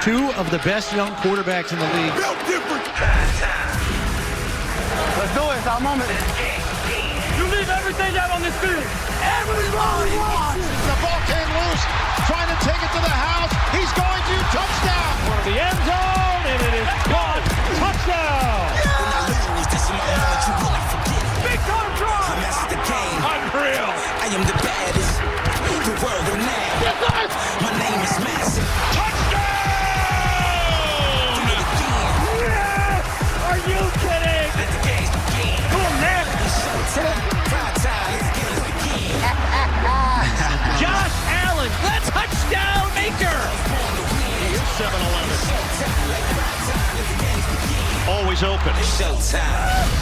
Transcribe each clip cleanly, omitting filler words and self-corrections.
Two of the best young quarterbacks in the league. Built different. Let's do it. It's our moment. You leave everything out on this field. Everybody watch. The ball came loose. Trying to take it to the house. He's going to touchdown. The end zone, and it is caught. Touchdown. Big time drive. Unreal. I am the baddest. The world renowned. My name is Massive. Touchdown! Yes! Are you kidding? Let the games begin. Come on, man. It's showtime. Prime time. Let the games begin. Josh Allen, the touchdown maker. It's 7-11. Always open. It's showtime.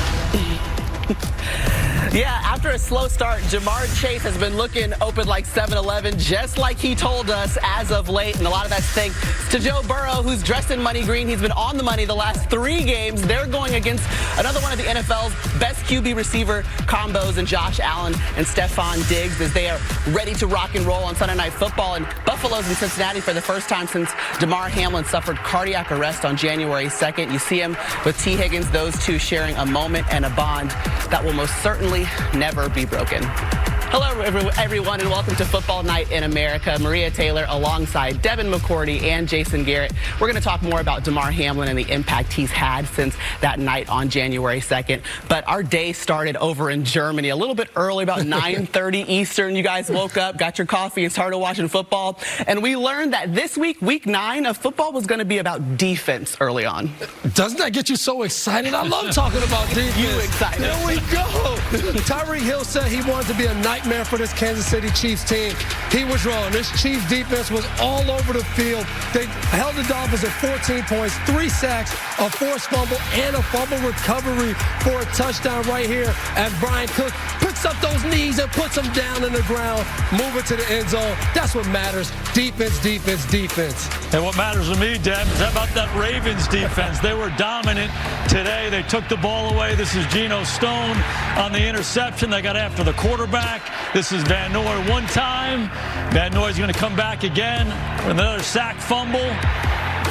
Yeah, after a slow start, Jamar Chase has been looking open like 7-Eleven, just like he told us as of late. And a lot of that's thanks to Joe Burrow, who's dressed in money green. He's been on the money the last 3 games. They're going against another one of the NFL's best QB receiver combos in Josh Allen and Stephon Diggs as they are ready to rock and roll on Sunday Night Football. And Buffalo's in Cincinnati for the first time since Damar Hamlin suffered cardiac arrest on January 2nd. You see him with T. Higgins, those two sharing a moment and a bond that will most certainly never be broken. Hello, everyone, and welcome to Football Night in America. Maria Taylor alongside Devin McCourty and Jason Garrett. We're going to talk more about Damar Hamlin and the impact he's had since that night on January 2nd. But our day started over in Germany a little bit early, about 9:30 Eastern. You guys woke up, got your coffee, and started watching football. And we learned that this week, week 9 of football, was going to be about defense early on. Doesn't that get you so excited? I love talking about defense. You excited. Here we go. Tyreek Hill said he wanted to be a nightmare for this Kansas City Chiefs team. He was wrong. This Chiefs defense was all over the field. They held the Dolphins at 14 points, 3 sacks, a forced fumble, and a fumble recovery for a touchdown right here. And Brian Cook picks up those knees and puts them down in the ground, move it to the end zone. That's what matters. Defense, defense, defense. And what matters to me, Deb, is about that Ravens defense. They were dominant today. They took the ball away. This is Geno Stone on the interception. They got after the quarterback. This is Van Noy one time. Van Noy's going to come back again with another sack fumble.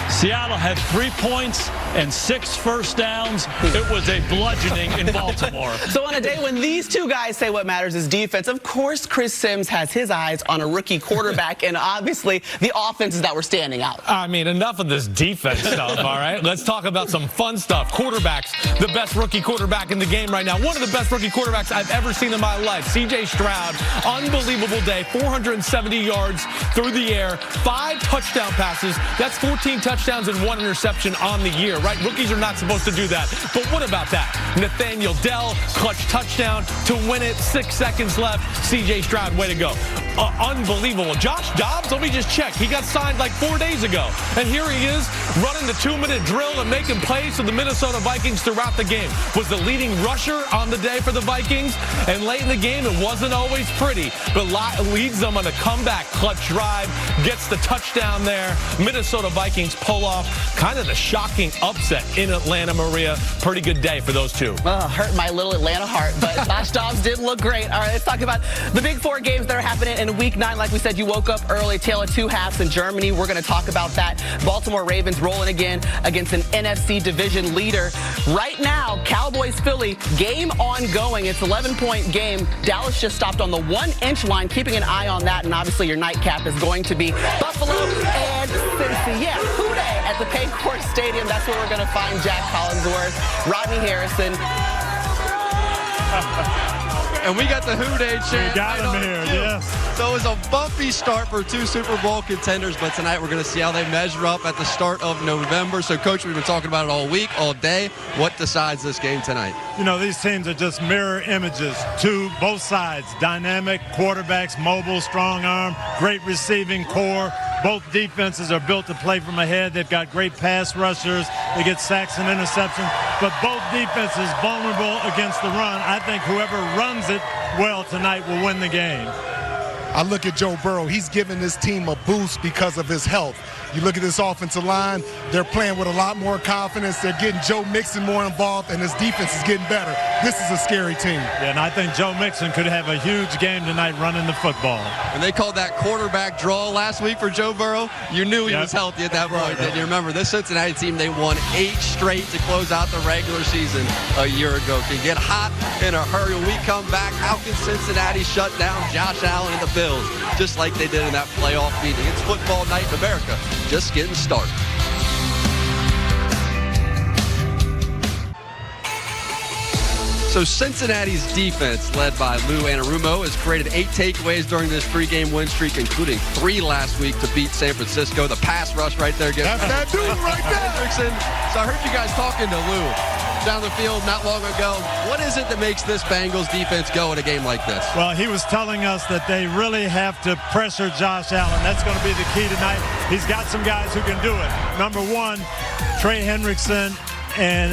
Seattle had 3 points and 6 first downs. It was a bludgeoning in Baltimore. So on a day when these two guys say what matters is defense, of course Chris Sims has his eyes on a rookie quarterback and obviously the offenses that were standing out. I mean, enough of this defense stuff, all right? Let's talk about some fun stuff. Quarterbacks, the best rookie quarterback in the game right now. One of the best rookie quarterbacks I've ever seen in my life. C.J. Stroud, unbelievable day, 470 yards through the air, 5 touchdown passes. That's 14 touchdowns and 1 interception on the year, right? Rookies are not supposed to do that. But what about that? Nathaniel Dell, clutch touchdown to win it, 6 seconds left. C.J. Stroud, way to go. Unbelievable. Josh Dobbs, let me just check. He got signed like 4 days ago. And here he is running the 2-minute drill and making plays for the Minnesota Vikings throughout the game. Was the leading rusher on the day for the Vikings. And late in the game, it wasn't always pretty, but leads them on a comeback clutch drive, gets the touchdown there. Minnesota Vikings pull off kind of the shocking upset in Atlanta, Maria. Pretty good day for those two. Hurt my little Atlanta heart, but Josh Dobbs did look great. All right, let's talk about the big 4 games that are happening in week 9. Like we said, you woke up early, tail of 2 halves in Germany. We're going to talk about that. Baltimore Ravens rolling again against an NFC division leader. Right now, Cowboys-Philly, game ongoing. It's an 11-point game. Dallas just stopped on the 1-inch line, keeping an eye on that, and obviously your nightcap is going to be Buffalo and Cincy. Yeah, Houday at the Paycor Stadium. That's where we're going to find Jack Collinsworth, Rodney Harrison. And we got the Houday chant. We got him here, yes. So it was a bumpy start for 2 Super Bowl contenders, but tonight we're going to see how they measure up at the start of November. So, Coach, we've been talking about it all week, all day. What decides this game tonight? You know, these teams are just mirror images to both sides. Dynamic quarterbacks, mobile, strong arm, great receiving core. Both defenses are built to play from ahead. They've got great pass rushers. They get sacks and interceptions. But both defenses vulnerable against the run. I think whoever runs it well tonight will win the game. I look at Joe Burrow. He's giving this team a boost because of his health. You look at this offensive line, they're playing with a lot more confidence. They're getting Joe Mixon more involved, and his defense is getting better. This is a scary team. Yeah, and I think Joe Mixon could have a huge game tonight running the football. When they called that quarterback draw last week for Joe Burrow, you knew he was healthy at that point. Did you remember? This Cincinnati team, they won 8 straight to close out the regular season a year ago. Can get hot in a hurry. When we come back, how can Cincinnati shut down Josh Allen and the Bills, just like they did in that playoff meeting? It's football night in America, just getting started. So Cincinnati's defense, led by Lou Anarumo, has created 8 takeaways during this three-game win streak, including 3 last week to beat San Francisco. The pass rush right there gets That's that dude right there. Hendrickson. So I heard you guys talking to Lou down the field not long ago. What is it that makes this Bengals defense go in a game like this? Well, he was telling us that they really have to pressure Josh Allen. That's going to be the key tonight. He's got some guys who can do it. Number 1, Trey Hendrickson and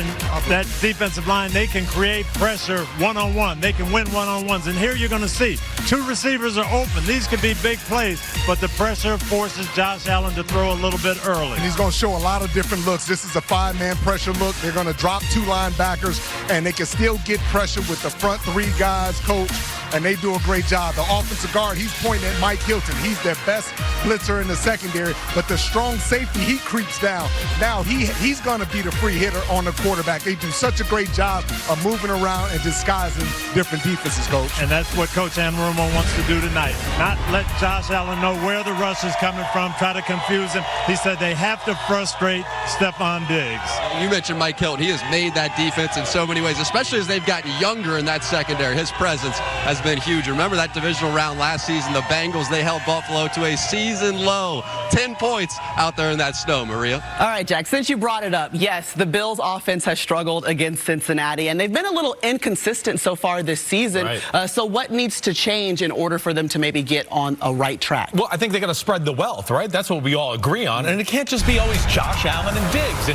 that defensive line, they can create pressure one-on-one. They can win one-on-ones. And here you're going to see 2 receivers are open. These could be big plays, but the pressure forces Josh Allen to throw a little bit early. And he's going to show a lot of different looks. This is a 5-man pressure look. They're going to drop 2 linebackers, and they can still get pressure with the front 3 guys, coach, and they do a great job. The offensive guard, he's pointing at Mike Hilton. He's their best blitzer in the secondary, but the strong safety, he creeps down. Now he's going to be the free hitter on the quarterback. They do such a great job of moving around and disguising different defenses, coach. And that's what Coach Anarumo wants to do tonight. Not let Josh Allen know where the rush is coming from, try to confuse him. He said they have to frustrate Stephon Diggs. You mentioned Mike Hilton. He has made that defense in so many ways, especially as they've gotten younger in that secondary. His presence has been huge. Remember that divisional round last season, the Bengals, they held Buffalo to a season low. 10 points out there in that snow, Maria. All right, Jack, since you brought it up, yes, the Bills offense has struggled against Cincinnati, and they've been a little inconsistent so far this season. Right. So what needs to change in order for them to maybe get on a right track? Well, I think they got to spread the wealth, right? That's what we all agree on. And it can't just be always Josh Allen and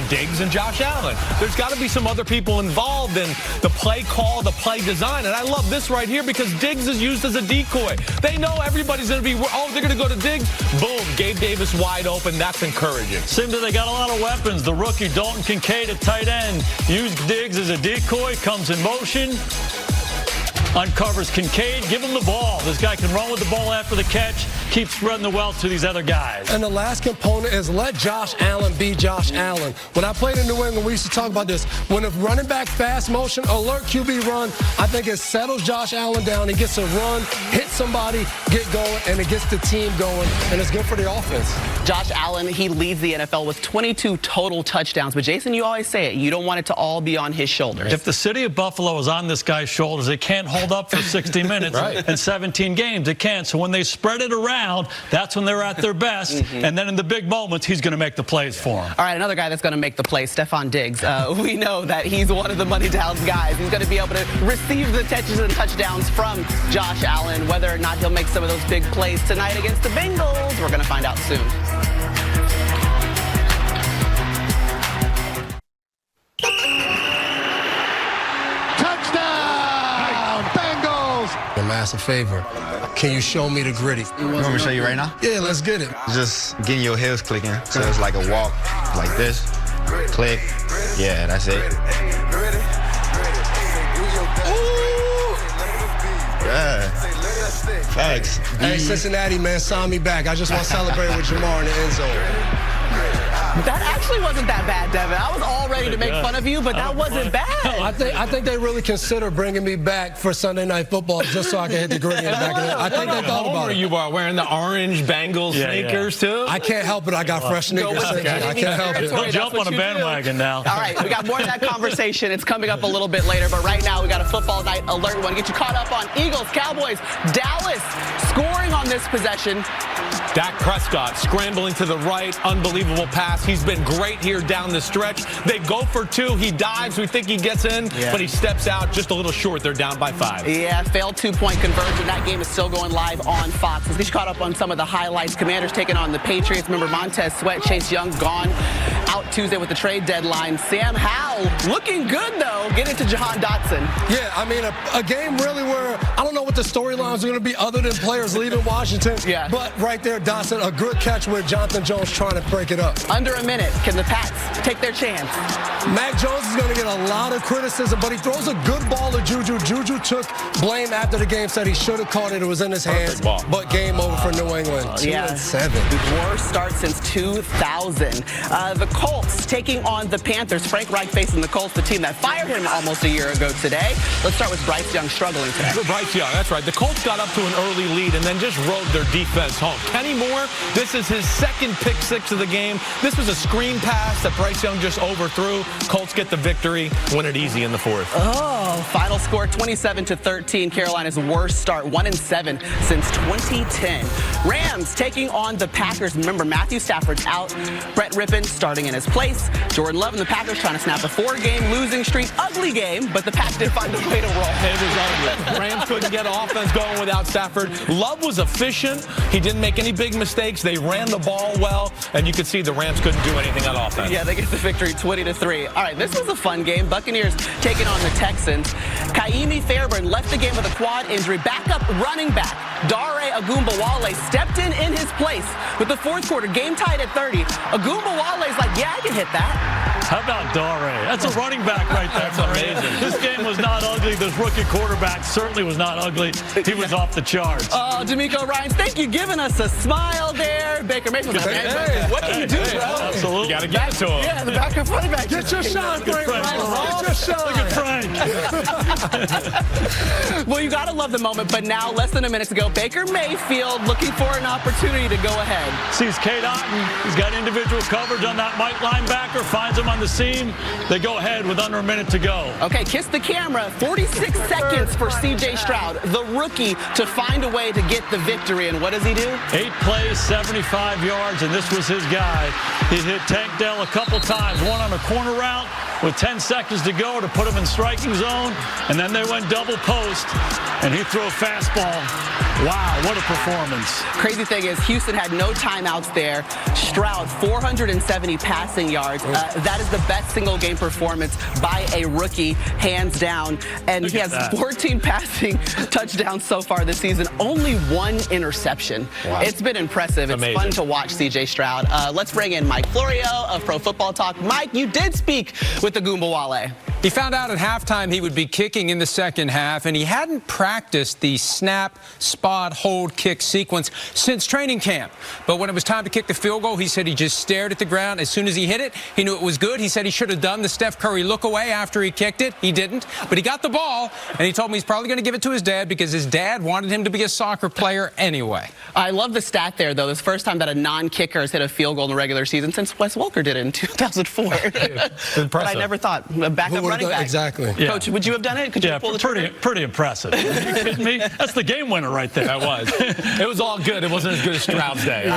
Diggs and Josh Allen. There's got to be some other people involved in the play call, the play design. And I love this right here because Diggs is used as a decoy. They know everybody's going to be, oh, they're going to go to Diggs. Boom, Gabe Davis wide open. That's encouraging. Seems that they got a lot of weapons. The rookie Dalton Kincaid at tight end used Diggs as a decoy, comes in motion, uncovers Kincaid, give him the ball. This guy can run with the ball after the catch, keep spreading the wealth to these other guys. And the last component is let Josh Allen be Josh Allen. When I played in New England, we used to talk about this. When a running back fast motion, alert QB run, I think it settles Josh Allen down. He gets a run, hit somebody, get going, and it gets the team going, and it's good for the offense. Josh Allen, he leads the NFL with 22 total touchdowns. But, Jason, you always say it. You don't want it to all be on his shoulders. If the city of Buffalo is on this guy's shoulders, it can't hold up for 60 minutes and 17 games. It can't. So when they spread it around, that's when they're at their best. And then in the big moments, he's going to make the plays for them. All right, another guy that's going to make the plays, Stephon Diggs. We know that he's one of the money down guys. He's going to be able to receive the catches and touchdowns from Josh Allen. Whether or not he'll make some of those big plays tonight against the Bengals, we're going to find out soon. A massive favor. Can you show me the gritty? You want me to show you right now? Yeah, let's get it. Just getting your heels clicking. So it's like a walk, like this. Click. Yeah, that's it. Ooh! Yeah. Facts. Hey, Cincinnati, man, sign me back. I just want to celebrate with Jamar in the end zone. That actually wasn't that bad, Devin. I was all ready to make fun of you, but that wasn't bad. I think they really consider bringing me back for Sunday Night Football just so I can hit the gritty in the back of it. I think they thought about it. You are wearing the orange Bengals sneakers, too? I can't help it. I got fresh sneakers. I can't help it. Don't jump on a bandwagon now. All right, we got more of that conversation. It's coming up a little bit later, but right now we got a football night alert. We want to get you caught up on Eagles, Cowboys, Dallas scoring on this possession. Dak Prescott scrambling to the right, unbelievable pass. He's been great here down the stretch. They go for 2. He dives. We think he gets in, but he steps out just a little short. They're down by 5. Yeah, failed 2-point conversion. That game is still going live on Fox. Let's get you caught up on some of the highlights. Commanders taking on the Patriots. Remember, Montez Sweat, Chase Young gone out Tuesday with the trade deadline. Sam Howell looking good, though, getting to Jahan Dotson. Yeah, I mean, a game really where I don't know what the storylines are going to be other than players leaving Washington. Yeah. But right there, Dotson, a good catch with Jonathan Jones trying to break it up. Under a minute. Can the Pats take their chance? Mac Jones is going to get a lot of criticism, but he throws a good ball to Juju. Juju took blame after the game, said he should have caught it. It was in his hands. But game over for New England. 2-7. Worst start since 2000. The Colts taking on the Panthers. Frank Reich facing the Colts, the team that fired him almost a year ago today. Let's start with Bryce Young struggling today. Bryce Young, that's right. The Colts got up to an early lead and then just rode their defense home. Kenny Moore, this is his second pick six of the game. This was a screen pass that Bryce Young just overthrew. Colts get the victory, win it easy in the fourth. Oh, final score 27-13. Carolina's worst start, 1-7 since 2010. Rams taking on the Packers. Remember, Matthew Stafford's out. Brett Rippon starting in his place. Jordan Love and the Packers trying to snap a 4-game losing streak. Ugly game, but the Pats did find a way to roll. It was ugly. Rams couldn't get offense going without Stafford. Love was efficient. He didn't make any big mistakes. They ran the ball well, and you could see the Rams couldn't do anything on offense. Yeah, they get the victory 20-3. All right, this was a fun game. Buccaneers taking on the Texans. Kaimi Fairburn left the game with a quad injury. Backup running back Dare Ogunbowale stepped in his place with the fourth quarter. Game tied at 30. Ogunbowale's like, yeah, I can hit that. How about Dare? That's a running back right there. That's amazing. This game was not ugly. This rookie quarterback certainly was not ugly. He was off the charts. Oh, D'Amico Ryans, thank you giving us a smile there. Baker Mayfield. What can you do, bro? Absolutely. You got to get it to him. Yeah, the backup running back. Get your shine, Frank. Get your shine. Look at Frank. Well, you got to love the moment, but now, less than a minute to go, Baker Mayfield looking for an opportunity to go ahead. Sees Cade Otton. He's got individual coverage on that Mike linebacker. Finds him on the seam. They go ahead with under a minute to go. Okay, kiss the camera. 46 seconds for C.J. Stroud, the rookie, to find a way to get the victory. And what does he do? 8 plays, 75 yards, and this was his guy. He hit Tank Dell a couple times, one on a corner route with 10 seconds to go to put him in striking zone, and then they went double post, and he threw a fastball. Wow, what a performance. Crazy thing is, Houston had no timeouts there. Stroud, 470 passing yards. That is the best single-game performance by a rookie, hands down. And he has 14 passing touchdowns so far this season, only 1 interception. Wow. It's been impressive. It's fun to watch C.J. Stroud. Let's bring in Mike Florio of Pro Football Talk. Mike, you did speak with Ogunbowale. He found out at halftime he would be kicking in the second half, and he hadn't practiced the snap, spot, hold, kick sequence since training camp. But when it was time to kick the field goal, he said he just stared at the ground. As soon as he hit it, he knew it was good. He said he should have done the Steph Curry look away after he kicked it. He didn't, but he got the ball, and he told me he's probably going to give it to his dad because his dad wanted him to be a soccer player anyway. I love the stat there, though. This is the first time that a non-kicker has hit a field goal in the regular season since Wes Welker did it in 2004. But I never thought. A backup running back. Exactly. Yeah. Coach, would you have done it? Could you pull the trigger? Pretty impressive. Are you kidding me? That's the game winner right there. That was. It was all good. It wasn't as good as Stroud's day.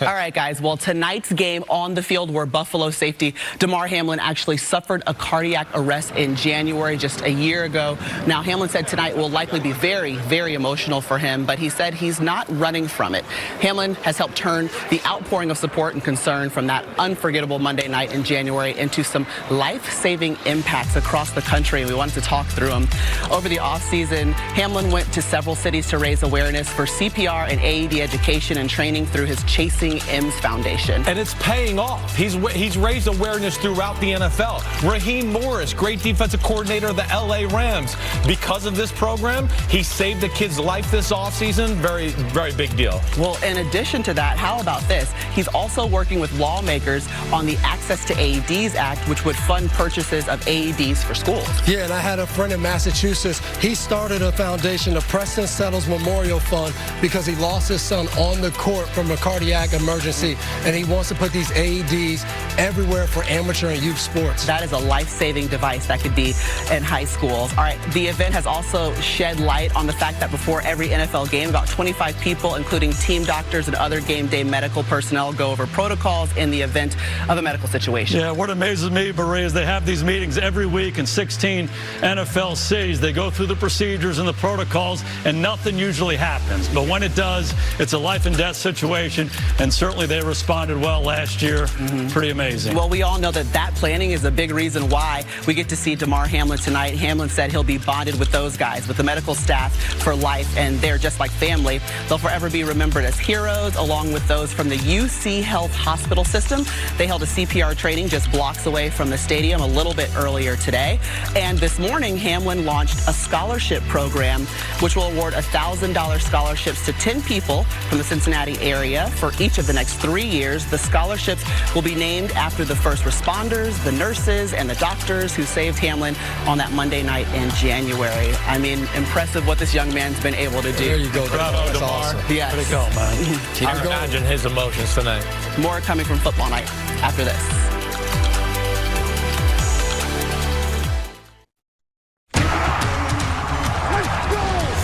All right, guys. Well, tonight's game on the field where Buffalo safety Damar Hamlin actually suffered a cardiac arrest in January, just a year ago. Now, Hamlin said tonight will likely be very, very emotional for him, but he said he's not running from it. Hamlin has helped turn the outpouring of support and concern from that unforgettable Monday night in January into some life-saving impacts across the country, and we wanted to talk through them. Over the offseason, Hamlin went to several cities to raise awareness for CPR and AED education and training through his Chasing M's Foundation. And it's paying off. He's raised awareness throughout the NFL. Raheem Morris, great defensive coordinator of the LA Rams. Because of this program, he saved the kid's life this offseason. Very, very big deal. Well, in addition to that, how about this? He's also working with lawmakers on the Access to AEDs Act, which would fund purchases of AEDs for schools. Yeah, and I had a friend in Massachusetts. He started a foundation, the Preston Settles Memorial Fund, because he lost his son on the court from a cardiac emergency, and he wants to put these AEDs everywhere for amateur and youth sports. That is a life-saving device that could be in high schools. All right, the event has also shed light on the fact that before every NFL game, about 25 people, including team doctors and other game day medical personnel, go over protocols in the event of a medical situation. Yeah, what amazes me, Barry, is they have these meetings meetings every week in 16 NFL cities. They go through the procedures and the protocols, and nothing usually happens. But when it does, it's a life and death situation, and certainly they responded well last year. Pretty amazing. Well, we all know that planning is a big reason why we get to see Damar Hamlin tonight. Hamlin said he'll be bonded with those guys, with the medical staff for life, and they're just like family. They'll forever be remembered as heroes, along with those from the UC Health Hospital System. They held a CPR training just blocks away from the stadium a little bit earlier today. And this morning, Hamlin launched a scholarship program, which will award $1,000 scholarships to 10 people from the Cincinnati area for each of the next 3 years. The scholarships will be named after the first responders, the nurses, and the doctors who saved Hamlin on that Monday night in January. I mean, impressive what this young man's been able to do. There you go. Bravo, Damar. Awesome. Yes. Way to go, man. Can't imagine his emotions tonight. More coming from Football Night after this.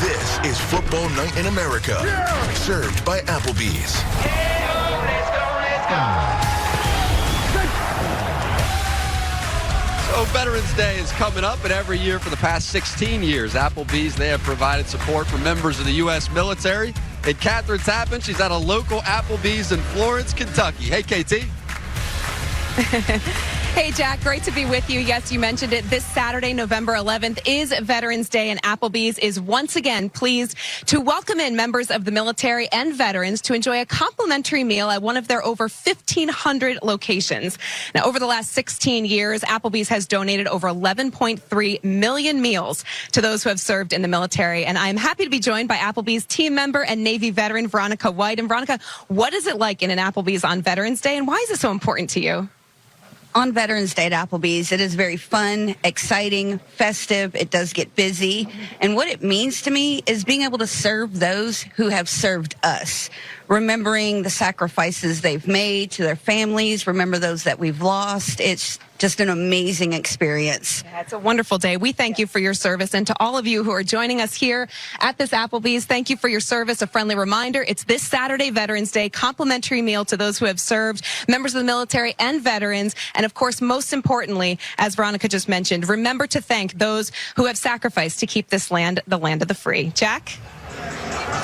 This is Football Night in America, served by Applebee's. So Veterans Day is coming up, and every year for the past 16 years, Applebee's, they have provided support for members of the U.S. military. And Catherine Tappan, she's at a local Applebee's in Florence, Kentucky. Hey, KT. Hey, Jack, great to be with you. Yes, you mentioned it. This Saturday, November 11th, is Veterans Day, and Applebee's is once again pleased to welcome in members of the military and veterans to enjoy a complimentary meal at one of their over 1,500 locations. Now, over the last 16 years, Applebee's has donated over 11.3 million meals to those who have served in the military, and I'm happy to be joined by Applebee's team member and Navy veteran Veronica White. And Veronica, what is it like in an Applebee's on Veterans Day, and why is it so important to you? On Veterans Day at Applebee's, it is very fun, exciting, festive. It does get busy. And what it means to me is being able to serve those who have served us, remembering the sacrifices they've made to their families, remember those that we've lost. It's just an amazing experience. Yeah, it's a wonderful day. We thank you for your service. And to all of you who are joining us here at this Applebee's, thank you for your service. A friendly reminder, it's this Saturday, Veterans Day, complimentary meal to those who have served, members of the military and veterans. And of course, most importantly, as Veronica just mentioned, remember to thank those who have sacrificed to keep this land the land of the free. Jack?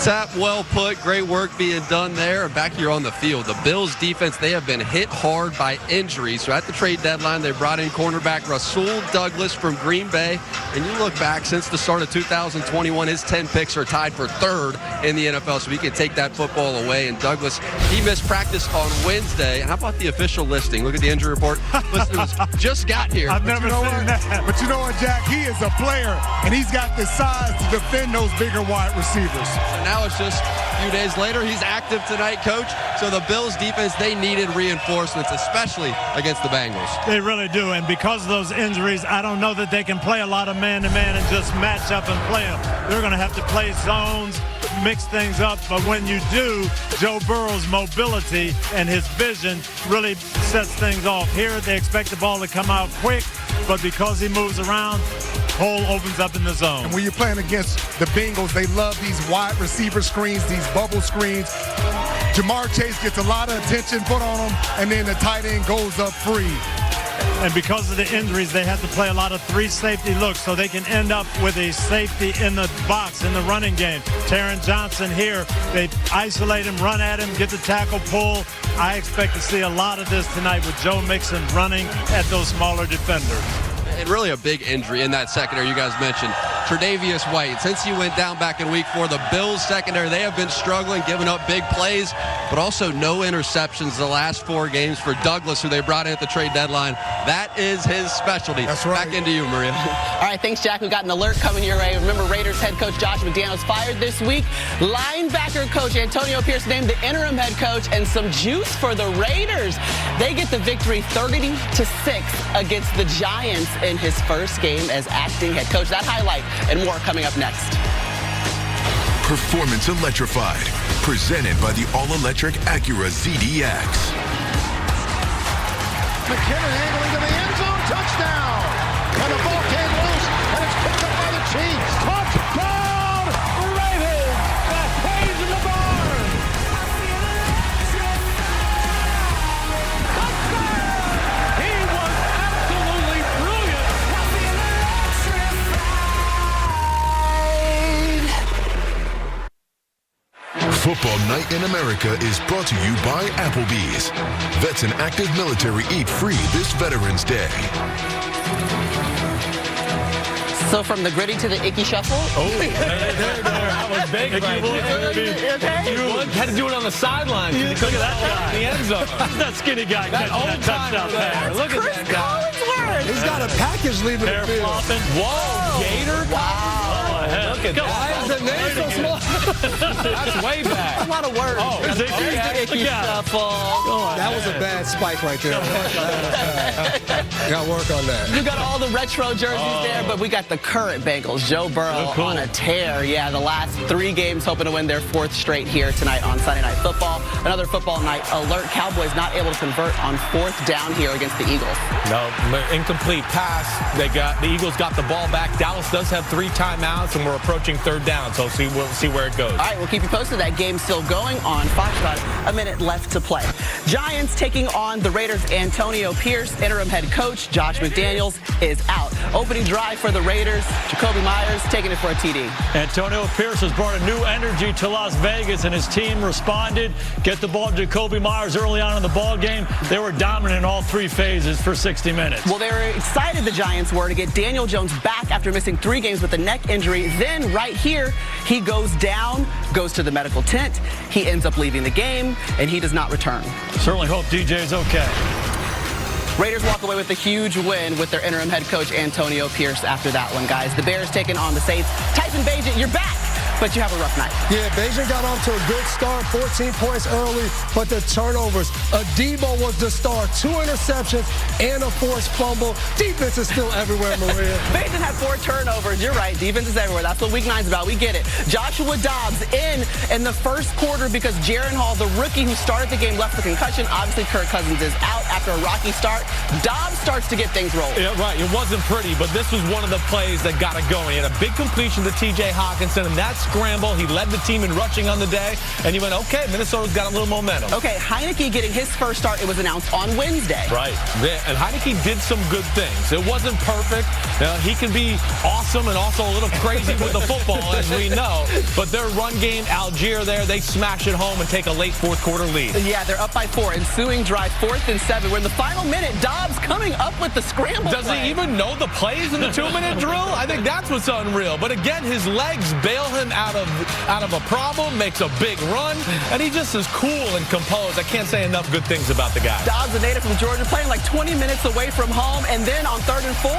Tap, well put. Great work being done there. And back here on the field, the Bills defense, they have been hit hard by injuries. So at the trade deadline, they brought in cornerback Rasul Douglas from Green Bay. And you look back, since the start of 2021, his 10 picks are tied for third in the NFL. So he can take that football away. And Douglas, he missed practice on Wednesday. And how about the official listing? Look at the injury report. Listen, just got here. I've never seen that. But you know what, Jack? He is a player, and he's got the size to defend those bigger wide receivers. And now it's just a few days later. He's active tonight, Coach. So the Bills defense, they needed reinforcements, especially against the Bengals. They really do. And because of those injuries, I don't know that they can play a lot of man-to-man and just match up and play them. They're going to have to play zones, mix things up. But when you do, Joe Burrow's mobility and his vision really sets things off. Here, they expect the ball to come out quick, but because he moves around, hole opens up in the zone. And when you're playing against the Bengals, they love these wide receiver screens, these bubble screens. Jamar Chase gets a lot of attention put on him, and then the tight end goes up free. And because of the injuries, they have to play a lot of three safety looks so they can end up with a safety in the box in the running game. Taron Johnson here, they isolate him, run at him, get the tackle, pull. I expect to see a lot of this tonight with Joe Mixon running at those smaller defenders. And really a big injury in that secondary you guys mentioned. Tre'Davious White, since he went down back in week 4, the Bills secondary, they have been struggling, giving up big plays, but also no interceptions the last 4 games for Douglas, who they brought in at the trade deadline. That is his specialty. That's right. Back into you, Maria. All right, thanks, Jack. We've got an alert coming your way. Remember, Raiders head coach Josh McDaniels fired this week. Linebacker coach Antonio Pierce named the interim head coach, and some juice for the Raiders. They get the victory 30-6 against the Giants in his first game as acting head coach. That highlight and more coming up next. Performance electrified. Presented by the all-electric Acura ZDX. McKinnon angling to the end zone. Touchdown. And the ball came loose, and it's picked up by the Chiefs. Touchdown, Ravens. The Hayes in the barn. Touchdown. He was absolutely brilliant Football Night in America is brought to you by Applebee's. Vets and active military eat free this Veterans Day. So from the gritty to the icky shuffle. Oh, there. That was big right there. You had to do it on the sideline. Look at that guy. In the end zone. That skinny guy that old touchdown there. Look at that guy. He's got a package leaving the field. Whoa, Gator. Wow. Look at that. Why is the name so small? That's way back. A lot of work. Oh, There's the icky shuffle. That was a bad spike right there. Got to work on that. You got all the retro jerseys there, but we got the current Bengals. Joe Burrow on a tear. Yeah, the last 3 games hoping to win their 4th straight here tonight on Sunday Night Football. Another football night alert. Cowboys not able to convert on 4th down here against the Eagles. No, incomplete pass. The Eagles got the ball back. Dallas does have 3 timeouts, and we're approaching 3rd down, so we'll see where it goes. All right, we'll keep you posted. That game's still going on Fox. About a minute left to play. Giants taking on the Raiders. Antonio Pierce, interim head coach. Josh McDaniels is out. Opening drive for the Raiders. Jacoby Myers taking it for a TD. Antonio Pierce has brought a new energy to Las Vegas, and his team responded. Get the ball to Jacoby Myers early on in the ball game. They were dominant in all 3 phases for 60 minutes. Well, they were excited, the Giants were, to get Daniel Jones back after missing 3 games with a neck injury. Then right here, he goes down, goes to the medical tent. He ends up leaving the game, and he does not return. Certainly hope DJ's okay. Raiders walk away with a huge win with their interim head coach, Antonio Pierce, after that one, guys. The Bears taking on the Saints. Tyson Bagent, you're back, but you have a rough night. Yeah, Bagent got off to a good start, 14 points early, but the turnovers. Adebo was the star, 2 interceptions and a forced fumble. Defense is still everywhere, Maria. Bagent had 4 turnovers. You're right, defense is everywhere. That's what Week 9's about. We get it. Joshua Dobbs in the first quarter because Jaron Hall, the rookie who started the game, left with concussion. Obviously, Kirk Cousins is out after a rocky start. Dobbs starts to get things rolling. Yeah, right. It wasn't pretty, but this was one of the plays that got it going. He had a big completion to T.J. Hawkinson, and that scramble, he led the team in rushing on the day, and he went, okay, Minnesota's got a little momentum. Okay, Heineke getting his first start. It was announced on Wednesday. Right. And Heineke did some good things. It wasn't perfect. He can be awesome and also a little crazy with the football, as we know. But their run game, Algier there, they smash it home and take a late 4th quarter lead. Yeah, they're up by 4. Ensuing drive, 4th and 7. We're in the final minute. Dobbs coming up with the scramble Does play. he even know the plays in the 2-minute drill? I think that's what's unreal. But again, his legs bail him out of a problem, makes a big run, and he just is cool and composed. I can't say enough good things about the guy. Dobbs, a native from Georgia, playing like 20 minutes away from home, and then on 3rd and 4,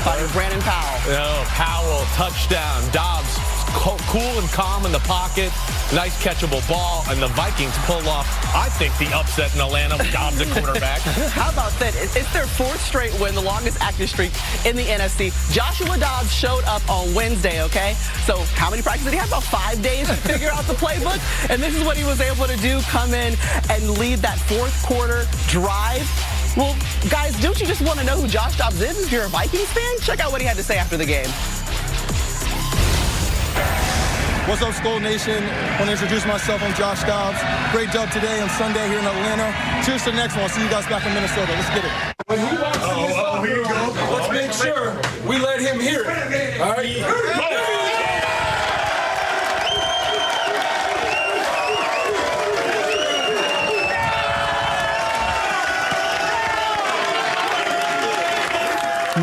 finding Brandon Powell. Oh, Powell, touchdown. Dobbs, cool and calm in the pocket. Nice catchable ball, and the Vikings pull off, I think, the upset in Atlanta with Dobbs at quarterback. How about that? It's their 4th straight win, the longest active streak in the NFC. Joshua Dobbs showed up on Wednesday, okay? So how many practices did he have? About 5 days to figure out the playbook? And this is what he was able to do, come in and lead that 4th quarter drive. Well, guys, don't you just want to know who Josh Dobbs is if you're a Vikings fan? Check out what he had to say after the game. What's up, Skull Nation? I want to introduce myself. I'm Josh Dobbs. Great dub today on Sunday here in Atlanta. Cheers to the next one. I'll see you guys back in Minnesota. Let's get it. Oh, here you go. Let's make sure we let him hear it. All right?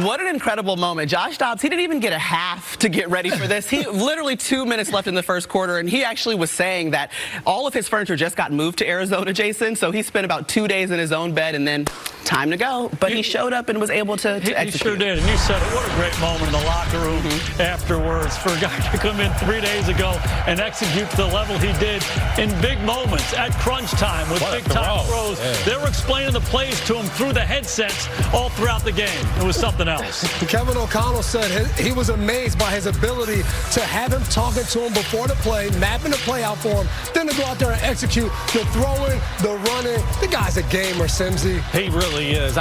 What an incredible moment. Josh Dobbs, he didn't even get a half to get ready for this. He literally 2 minutes left in the first quarter, and he actually was saying that all of his furniture just got moved to Arizona, Jason, so he spent about 2 days in his own bed, and then time to go. But he showed up and was able to execute. He sure did, and you said it. What a great moment in the locker room afterwards for a guy to come in 3 days ago and execute to the level he did in big moments at crunch time with big-time throws. Yeah. They were explaining the plays to him through the headsets all throughout the game. It was something else. Kevin O'Connell said he was amazed by his ability to have him talking to him before the play, mapping the play out for him, then to go out there and execute the throwing, the running. The guy's a gamer, Simsy. He really is.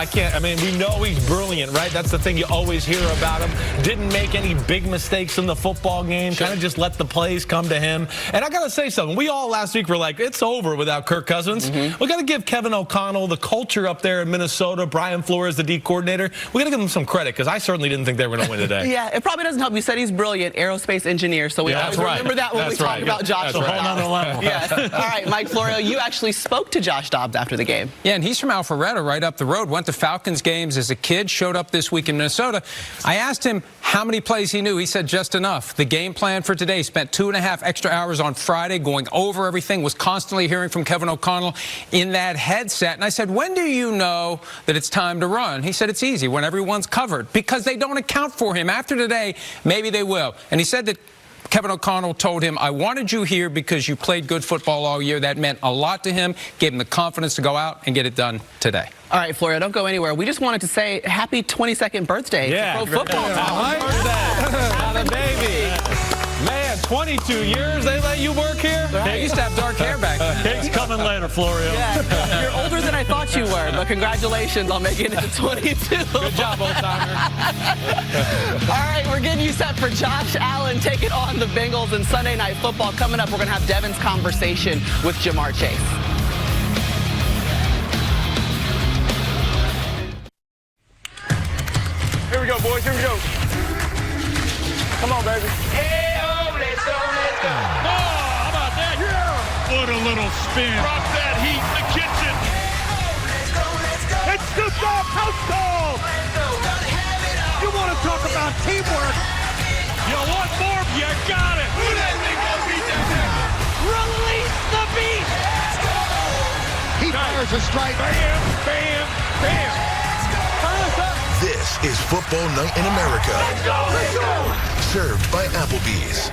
We know he's brilliant, right? That's the thing you always hear about him. Didn't make any big mistakes in the football game. Kind of just let the plays come to him. And I got to say something. We all last week were like, it's over without Kirk Cousins. We got to give Kevin O'Connell, the culture up there in Minnesota, Brian Flores, the D coordinator, we got to give him some credit because I certainly didn't think they were going to win today. Yeah, it probably doesn't help. You said he's brilliant, aerospace engineer, so we always remember that when we talk about Josh. That's a whole nother level. Yes. All right, Mike Florio, you actually spoke to Josh Dobbs after the game. Yeah, and he's from Alpharetta, right up the road. Went to Falcons games as a kid, showed up this week in Minnesota. I asked him how many plays he knew. He said just enough. The game plan for today, spent 2.5 extra hours on Friday going over everything, was constantly hearing from Kevin O'Connell in that headset. And I said, when do you know that it's time to run? He said, it's easy, when everyone's covered, because they don't account for him. After today, maybe they will. And he said that Kevin O'Connell told him, I wanted you here because you played good football all year. That meant a lot to him, gave him the confidence to go out and get it done today. All right, Florio, don't go anywhere. We just wanted to say happy 22nd birthday to Pro Football Talk. Not a baby. Man, 22 years they let you work here? Right. They used to have dark hair back then. Cake's coming later, Florio. Yeah, you're older than I thought you were, but congratulations on making it to 22. Good job, old-timer. All right, we're getting you set for Josh Allen taking on the Bengals in Sunday Night Football. Coming up, we're going to have Devin's conversation with Jamar Chase. Here we go, boys. Here we go. Come on, baby. How about that? Yeah. What a little spin. Drop that heat in the kitchen. It's the dog house call. You want to talk about teamwork? You want more? You got it. Who does think gonna beat that? Release the beat. He fires a strike. Bam, bam, bam. This is Football Night in America. Let's go, let's go. Served by Applebee's.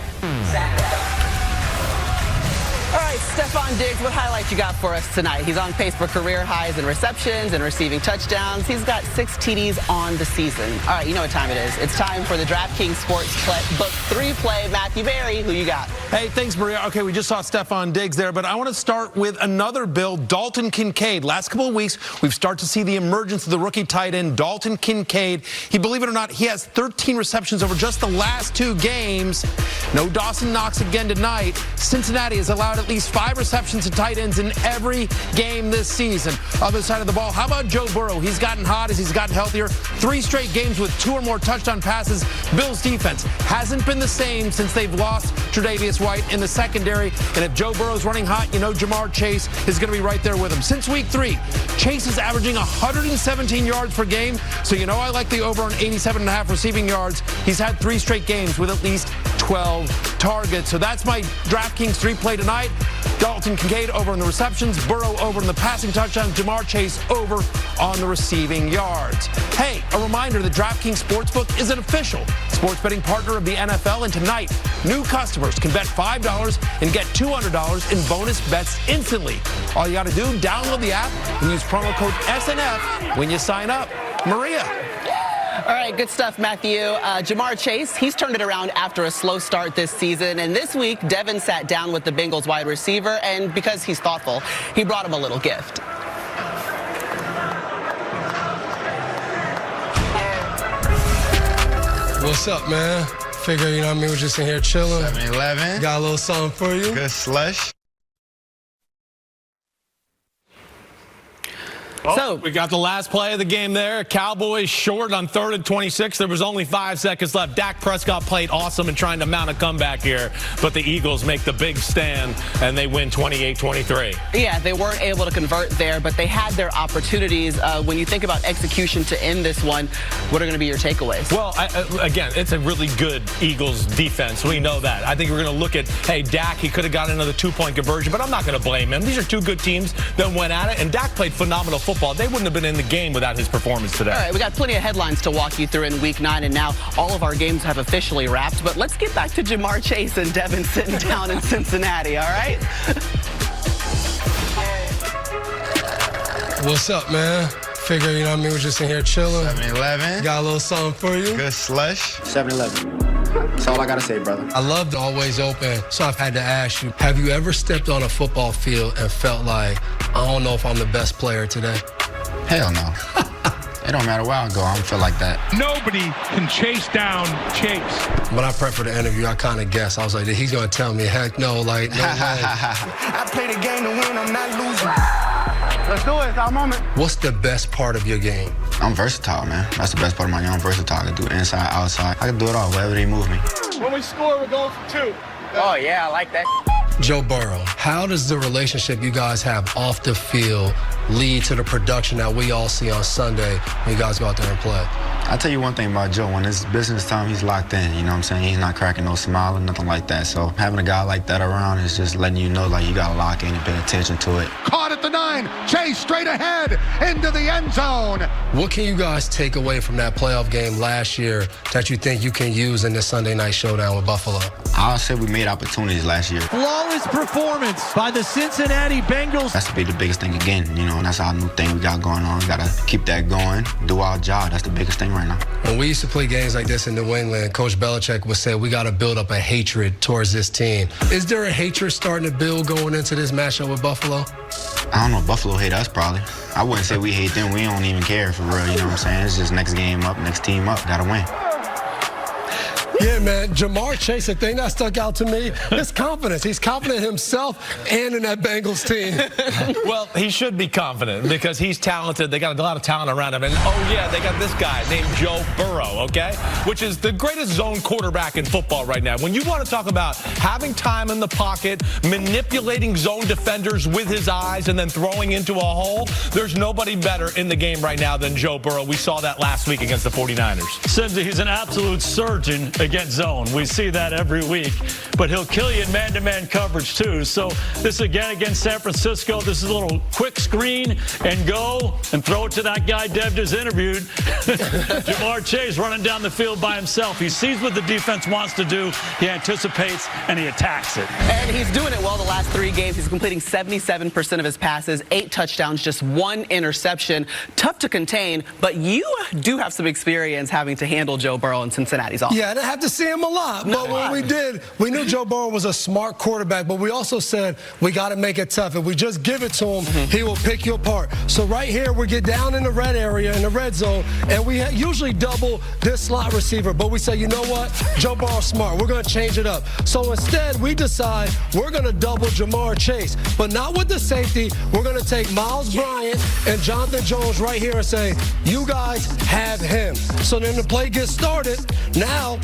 All right, Stephon Diggs, what highlights you got for us tonight? He's on pace for career highs in receptions and receiving touchdowns. He's got 6 TDs on the season. All right, you know what time it is. It's time for the DraftKings Sportsbook 3 play. Matthew Berry, who you got? Hey, thanks, Maria. Okay, we just saw Stephon Diggs there, but I want to start with another Bill, Dalton Kincaid. Last couple of weeks, we've started to see the emergence of the rookie tight end, Dalton Kincaid. Believe it or not, he has 13 receptions over just the last 2 games. No Dawson Knox again tonight. Cincinnati has allowed at least 5 receptions to tight ends in every game this season. Other side of the ball, how about Joe Burrow? He's gotten hot as he's gotten healthier. 3 straight games with 2 or more touchdown passes. Bills defense hasn't been the same since they've lost Tre'Davious White in the secondary. And if Joe Burrow's running hot, you know Jamar Chase is going to be right there with him. Since week 3, Chase is averaging 117 yards per game. So you know I like the over on 87.5 receiving yards. He's had 3 straight games with at least 12 targets. So that's my DraftKings 3 play tonight. Dalton Kincaid over on the receptions, Burrow over on the passing touchdowns, Jamar Chase over on the receiving yards. Hey, a reminder that DraftKings Sportsbook is an official sports betting partner of the NFL, and tonight, new customers can bet $5 and get $200 in bonus bets instantly. All you got to do, download the app and use promo code SNF when you sign up. Maria. All right, good stuff, Matthew. Jamar Chase, he's turned it around after a slow start this season. And this week, Devin sat down with the Bengals wide receiver. And because he's thoughtful, he brought him a little gift. What's up, man? Figure, you know what I mean, we're just in here chilling. 7-Eleven. Got a little something for you. Good slush. So we got the last play of the game there. Cowboys short on 3rd and 26. There was only 5 seconds left. Dak Prescott played awesome and trying to mount a comeback here, but the Eagles make the big stand and they win 28-23. Yeah, they weren't able to convert there, but they had their opportunities. When you think about execution to end this one, what are going to be your takeaways? Well, again, it's a really good Eagles defense. We know that. I think we're going to look at, hey, Dak, he could have got another 2-point conversion, but I'm not going to blame him. These are 2 good teams that went at it, and Dak played phenomenal football. They wouldn't have been in the game without his performance today. All right, we got plenty of headlines to walk you through in Week 9, and now all of our games have officially wrapped. But let's get back to Jamar Chase and Devin sitting down in Cincinnati, all right? What's up, man? Figure, you know what I mean, we're just in here chilling. 7-Eleven. Got a little something for you. Good slush. 7-Eleven. That's all I gotta say, brother. I love the Always Open, so I've had to ask you, have you ever stepped on a football field and felt like, I don't know if I'm the best player today? Hell no. It don't matter where I go, I don't feel like that. Nobody can chase down Chase. When I prepped for the interview, I kind of guessed. I was like, he's going to tell me, heck no, like, no way. I play the game to win, I'm not losing. Let's do it. It's our moment. What's the best part of your game? I'm versatile, man. That's the best part of my game. I'm versatile. I can do inside, outside. I can do it all, wherever they move me. When we score, we're going for 2. Oh, yeah, I like that. Joe Burrow, how does the relationship you guys have off the field lead to the production that we all see on Sunday when you guys go out there and play? I'll tell you one thing about Joe. When it's business time, he's locked in. You know what I'm saying? He's not cracking no smile or nothing like that. So having a guy like that around is just letting you know, like, you got to lock in and pay attention to it. Caught at the 9. Chase straight ahead into the end zone. What can you guys take away from that playoff game last year that you think you can use in this Sunday night showdown with Buffalo? I'll say we made opportunities last year. Flawless performance by the Cincinnati Bengals. That's to be the biggest thing again, you know, and that's our new thing we got going on. We got to keep that going, do our job. That's the biggest thing right now. When we used to play games like this in New England, Coach Belichick would say we got to build up a hatred towards this team. Is there a hatred starting to build going into this matchup with Buffalo? I don't know. Buffalo hate us probably. I wouldn't say we hate them. We don't even care for real. You know what I'm saying? It's just next game up, next team up. Got to win. Yeah, man. Jamar Chase, the thing that stuck out to me is confidence. He's confident in himself and in that Bengals team. Well, he should be confident because he's talented. They got a lot of talent around him. And, oh, yeah, they got this guy named Joe Burrow, okay, which is the greatest zone quarterback in football right now. When you want to talk about having time in the pocket, manipulating zone defenders with his eyes, and then throwing into a hole, there's nobody better in the game right now than Joe Burrow. We saw that last week against the 49ers. Simsy, he's an absolute surgeon against zone. We see that every week, but he'll kill you in man-to-man coverage too. So this again against San Francisco, this is a little quick screen and go and throw it to that guy Deb just interviewed. Jamar Chase running down the field by himself. He sees what the defense wants to do. He anticipates and he attacks it. And he's doing it well the last 3 games. He's completing 77% of his passes, 8 touchdowns, just 1 interception. Tough to contain, but you do have some experience having to handle Joe Burrow in Cincinnati's offense. Yeah, I didn't have to see him a lot, but when we did, we knew Joe Burrow was a smart quarterback, but we also said we got to make it tough. If we just give it to him, he will pick you apart. So right here, we get down in the red area, in the red zone, and we usually double this slot receiver, but we say, you know what? Joe Burrow's smart. We're going to change it up. So instead, we decide we're going to double Jamar Chase, but not with the safety. We're going to take Miles Bryant and Jonathan Jones right here and say, you guys have him. So then the play gets started. Now,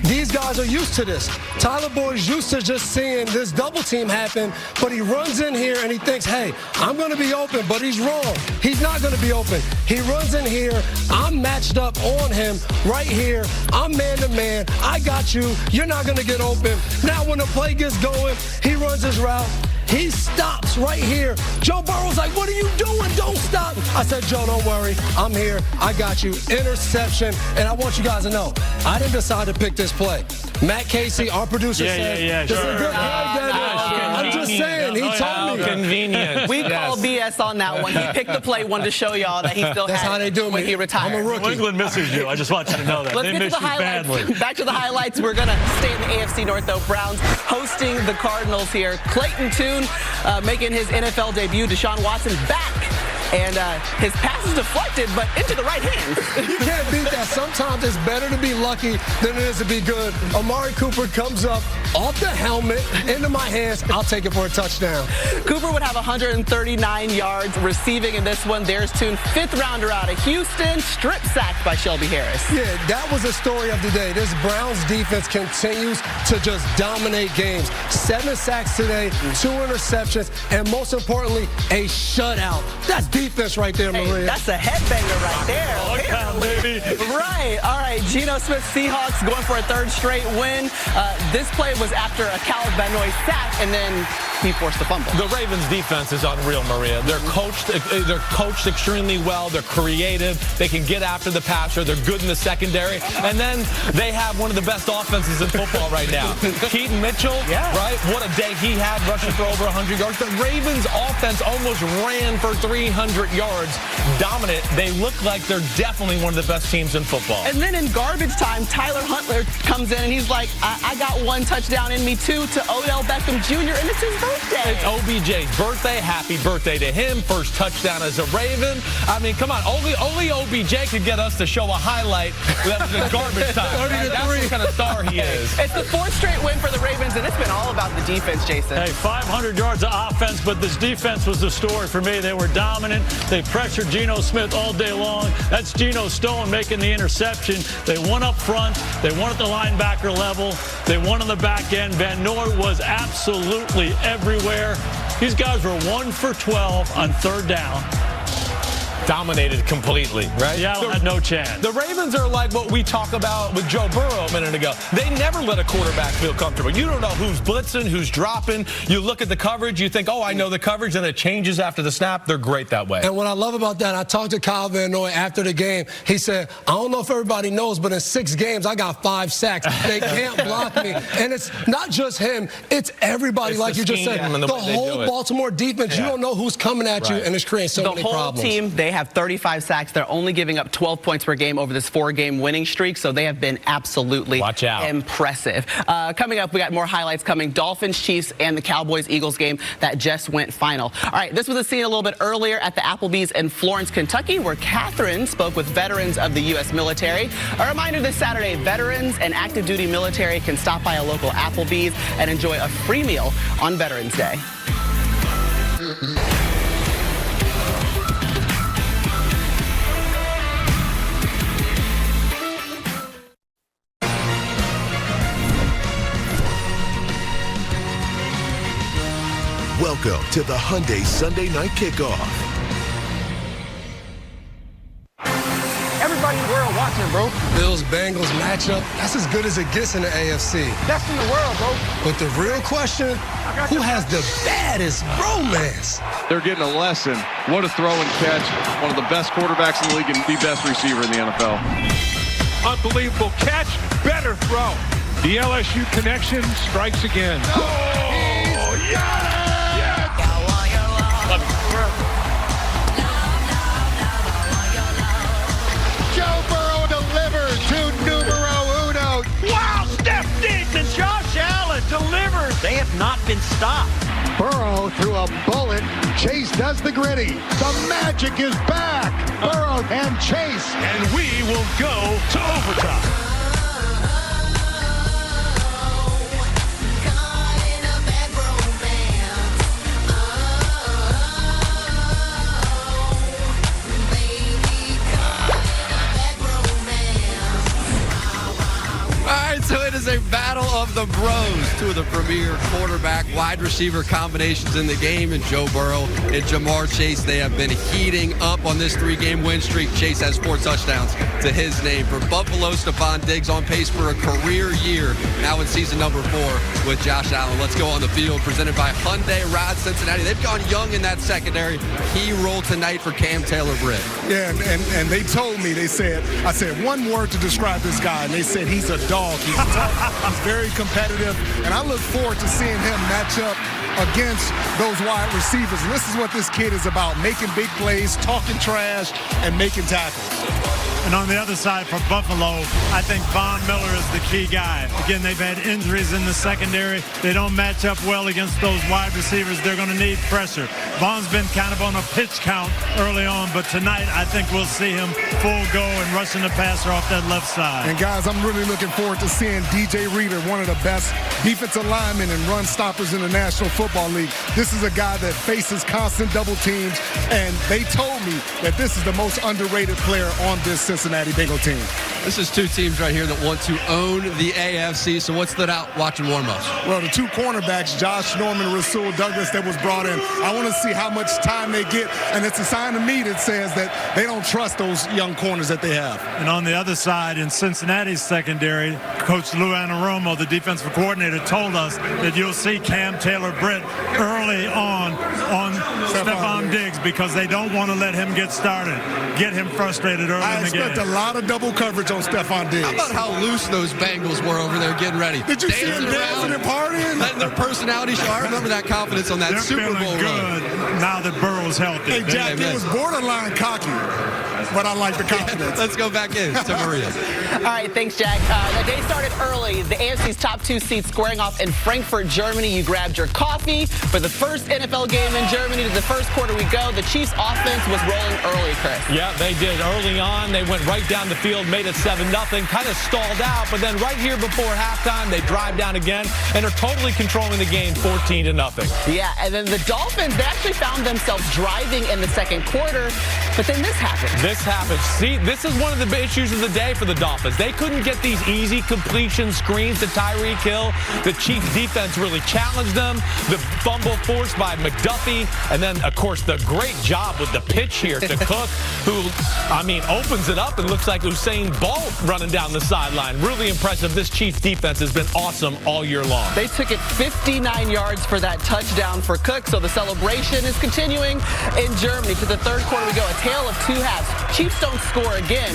these guys are used to this. Tyler Boyd's used to just seeing this double team happen, but he runs in here and he thinks, hey, I'm going to be open, but he's wrong. He's not going to be open. He runs in here. I'm matched up on him right here. I'm man-to-man. I got you. You're not going to get open. Now when the play gets going, he runs his route. He stops right here. Joe Burrow's like, what are you doing? Don't stop. I said, Joe, don't worry. I'm here. I got you. Interception. And I want you guys to know, I didn't decide to pick this play. Matt Casey, our producer, said, this is a good play, I'm just saying. He told me. Convenient. We call BS on that one. He picked the play, wanted to show y'all that he still That's had how they do when me. he retired. I'm a rookie. New England misses you. I just want you to know that. Let's they get to miss the you highlights. badly. Back to the highlights. We're going to stay in the AFC North, though. Browns hosting the Cardinals here. Clayton Tune making his NFL debut. Deshaun Watson back. And his pass is deflected, but into the right hand. You can't beat that. Sometimes it's better to be lucky than it is to be good. Amari Cooper comes up off the helmet into my hands. I'll take it for a touchdown. Cooper would have 139 yards receiving in this one. There's Tune, 5th rounder out of Houston, strip sacked by Shelby Harris. Yeah, that was the story of the day. This Browns defense continues to just dominate games. 7 sacks today, 2 interceptions, and most importantly, a shutout. That's defense right there, Maria. That's a headbanger right there. Baby. Right. All right. Geno Smith, Seahawks going for a 3rd straight win. This play was after a Cal Van Noy sack, and then he forced the fumble. The Ravens defense is unreal, Maria. They're coached extremely well. They're creative. They can get after the passer. They're good in the secondary. And then they have one of the best offenses in football right now. Keaton Mitchell, right? What a day he had, rushing for over 100 yards. The Ravens offense almost ran for 300 yards. Dominant. They look like they're definitely one of the best teams in football. And then in garbage time, Tyler Huntley comes in and he's like, I got 1 touchdown in me too, to Odell Beckham Jr., and it's his birthday. birthday. It's OBJ's birthday. Happy birthday to him. First touchdown as a Raven. I mean, come on. Only OBJ could get us to show a highlight that was in garbage time. That's what kind of star he is. It's the 4th straight win for the Ravens, and it's been all about the defense, Jason. Hey, 500 yards of offense, but this defense was the story for me. They were dominant. They pressured Geno Smith all day long. That's Geno Stone making the interception. They won up front. They won at the linebacker level. They won on the back end. Van Noy was absolutely everywhere. These guys were 1 for 12 on 3rd down. Dominated completely, right? Seattle had no chance. The Ravens are like what we talked about with Joe Burrow a minute ago. They never let a quarterback feel comfortable. You don't know who's blitzing, who's dropping. You look at the coverage, you think, oh, I know the coverage, and it changes after the snap. They're great that way. And what I love about that, I talked to Kyle Van Noy after the game. He said, I don't know if everybody knows, but in 6 games, I got 5 sacks. They can't block me. And it's not just him. It's everybody, like you just said. The whole Baltimore defense, you don't know who's coming at you, and it's creating so many problems. The whole team, they have 35 sacks. They're only giving up 12 points per game over this 4-game winning streak, so they have been absolutely impressive. Coming up, we got more highlights coming. Dolphins, Chiefs, and the Cowboys-Eagles game that just went final. All right, this was a scene a little bit earlier at the Applebee's in Florence, Kentucky, where Catherine spoke with veterans of the U.S. military. A reminder this Saturday, veterans and active duty military can stop by a local Applebee's and enjoy a free meal on Veterans Day. Welcome to the Hyundai Sunday Night Kickoff. Everybody in the world watching, bro. Bills-Bengals matchup, that's as good as it gets in the AFC. Best in the world, bro. But the real question, who has the baddest romance? They're getting a lesson. What a throw and catch. One of the best quarterbacks in the league and the best receiver in the NFL. Unbelievable catch, better throw. The LSU connection strikes again. Oh, yeah! Joe Burrow delivers to numero uno. Wow, Steph Diggs and Josh Allen delivers. They have not been stopped. Burrow threw a bullet. Chase does the gritty. The magic is back. Burrow and Chase. And we will go to overtime. So it is a battle of the bros. 2 of the premier quarterback wide receiver combinations in the game, and Joe Burrow and Jamar Chase. They have been heating up on this 3-game win streak. Chase has 4 touchdowns to his name. For Buffalo, Stephon Diggs on pace for a career year, now in season number 4 with Josh Allen. Let's go on the field, presented by Hyundai Rod Cincinnati. They've gone young in that secondary. He rolled tonight for Cam Taylor-Britt. Yeah, and they told me, I said one word to describe this guy, and they said he's a dog. He's tough, he's very competitive, and I look forward to seeing him match up against those wide receivers. And this is what this kid is about, making big plays, talking trash, and making tackles. And on the other side for Buffalo, I think Von Miller is the key guy. Again, they've had injuries in the secondary. They don't match up well against those wide receivers. They're going to need pressure. Von's been kind of on a pitch count early on, but tonight I think we'll see him full go and rushing the passer off that left side. And guys, I'm really looking forward to seeing DJ Reader, one of the best defensive linemen and run stoppers in the National Football League. This is a guy that faces constant double teams, and they told me that this is the most underrated player on this Cincinnati Bengal team. This is 2 teams right here that want to own the AFC. So what stood out watching warm-ups? Well, the 2 cornerbacks, Josh Norman, Rasul Douglas, that was brought in. I want to see how much time they get, and it's a sign to me that says that they don't trust those young corners that they have. And on the other side, in Cincinnati's secondary, Coach Lou Anarumo, the defensive coordinator, told us that you'll see Cam Taylor-Britt early on Stephon Diggs because they don't want to let him get started, get him frustrated early in the game. I expect a lot of double coverage on Stephon Diggs. How about how loose those Bengals were over there getting ready? Did you see them dancing and partying? Letting their personality show. I remember that confidence on that They're Super Bowl good run. now that Burrow's healthy. Hey, Jack, it was borderline cocky. but I like the confidence. Let's go back in to Maria. All right, thanks, Jack. The day started early. The AFC's top 2 seeds squaring off in Frankfurt, Germany. You grabbed your coffee for the first NFL game in Germany. To the first quarter we go. The Chiefs' offense was rolling early, Chris. Yeah, they did. Early on, they went right down the field, made it 7-0, kind of stalled out, but then right here before halftime, they drive down again and are totally controlling the game 14-0. Yeah, and then the Dolphins, they actually found themselves driving in the second quarter, but then this happened. See, this is one of the issues of the day for the Dolphins. They couldn't get these easy completion screens to Tyreek Hill. The Chiefs defense really challenged them. The fumble forced by McDuffie, and then, of course, the great job with the pitch here to Cook, who, opens it up and looks like Usain Bolt running down the sideline. Really impressive. This Chiefs defense has been awesome all year long. They took it 59 yards for that touchdown for Cook, so the celebration is continuing in Germany. To the third quarter we go, a tale of 2 halves. Chiefs don't score again